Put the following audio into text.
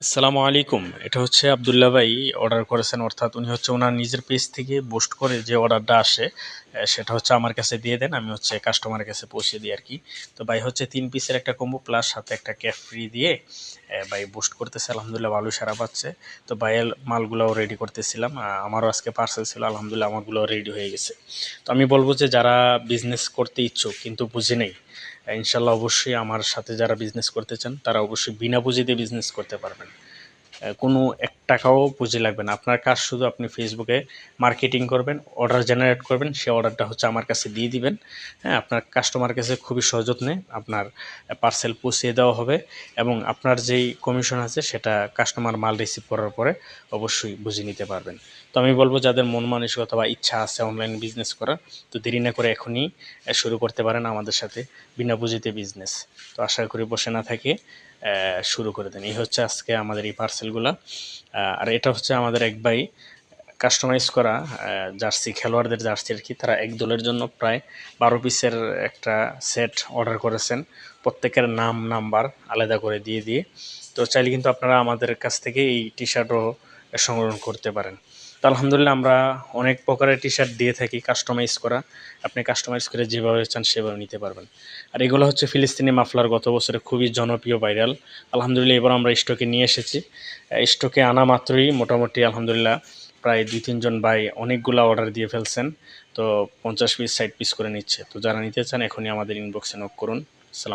আসসালামু আলাইকুম। এটা হচ্ছে আব্দুল্লাহ ভাই অর্ডার করেছেন, অর্থাৎ উনি হচ্ছে ওনার নিজের পেজ থেকে বুস্ট করে যে অর্ডারটা আসে সেটা হচ্ছে আমার কাছে দিয়ে দেন, আমি হচ্ছে কাস্টমারের কাছে পৌঁছে দিই আরকি। তো ভাই হচ্ছে ৩ পিসের একটা কম্বো প্লাস সাথে একটা ক্যাপ ফ্রি দিয়ে ভাই বুস্ট করতেছে। আলহামদুলিল্লাহ ভালোই সাড়া পাচ্ছে। তো ভাইয়ের মালগুলাও রেডি করতেছিলাম। আমারও আজকে পার্সেল ছিল, আলহামদুলিল্লাহ আমারগুলোও রেডি হয়ে গেছে। তো আমি বলব যে যারা বিজনেস করতে ইচ্ছুক কিন্তু বুঝে নেই, ইনশাল্লাহ অবশ্যই আমার সাথে যারা বিজনেস করতে চান তারা অবশ্যই বিনা পুঁজিতে বিজনেস করতে পারবেন। কোনো ৳১ পুঁজি লাগবে না। আপনার কাজ শুধু আপনি ফেসবুকে মার্কেটিং করবেন, অর্ডার জেনারেট করবেন, সেই অর্ডারটা হচ্ছে আমার কাছে দিয়ে দিবেন। হ্যাঁ? আপনার কাস্টমারের কাছে খুবই সযত্নে আপনার পার্সেল পৌঁছিয়ে দেওয়া হবে এবং আপনার যেই কমিশন আছে সেটা কাস্টমার মাল রিসিভ করার পরে অবশ্যই বুঝে নিতে পারবেন। তো আমি বলব যাদের মন মানসিকতা বা ইচ্ছা আছে অনলাইন বিজনেস করার, তো দেরি না করে এখনই শুরু করতে পারেন আমাদের সাথে বিনা পুঁজিতে বিজনেস। তো আশা করি বসে না থেকে শুরু করে দেন। এই হচ্ছে আজকে আমাদের এই পার্সেলগুলা। আর এটা হচ্ছে আমাদের এক ভাই কাস্টমাইজ করা জার্সি, খেলোয়াড়দের জার্সি আরকি। তারা এক দলের জন্য প্রায় ১২ পিসের একটা সেট অর্ডার করেছেন। প্রত্যেকের নাম, নাম্বার আলাদা করে দিয়ে। তো চাইলে কিন্তু আপনারা আমাদের কাছ থেকে এই টি-শার্টও সংগ্রহ করতে পারেন। তো আলহামদুলিল্লাহ আমরা অনেক প্রকারের টি-শার্ট দিয়ে থাকি কাস্টমাইজ করা। আপনি কাস্টমাইজ করে যেভাবে চান সেভাবে নিতে পারবেন। আর এগুলো হচ্ছে ফিলিস্তিনি মাফলার, গত বছরে খুবই জনপ্রিয়, ভাইরাল। আলহামদুলিল্লাহ এবার আমরা স্টকে নিয়ে এসেছি। স্টকে আনা মাত্রই মোটামুটি আলহামদুলিল্লাহ প্রায় ২-৩ জন ভাই অনেকগুলা অর্ডার দিয়ে ফেলছেন। তো ৫০ পিস ৬০ পিস করে নিচ্ছে। তো যারা নিতে চান এখনই আমাদের ইনবক্সে নক করুন। আসসালামু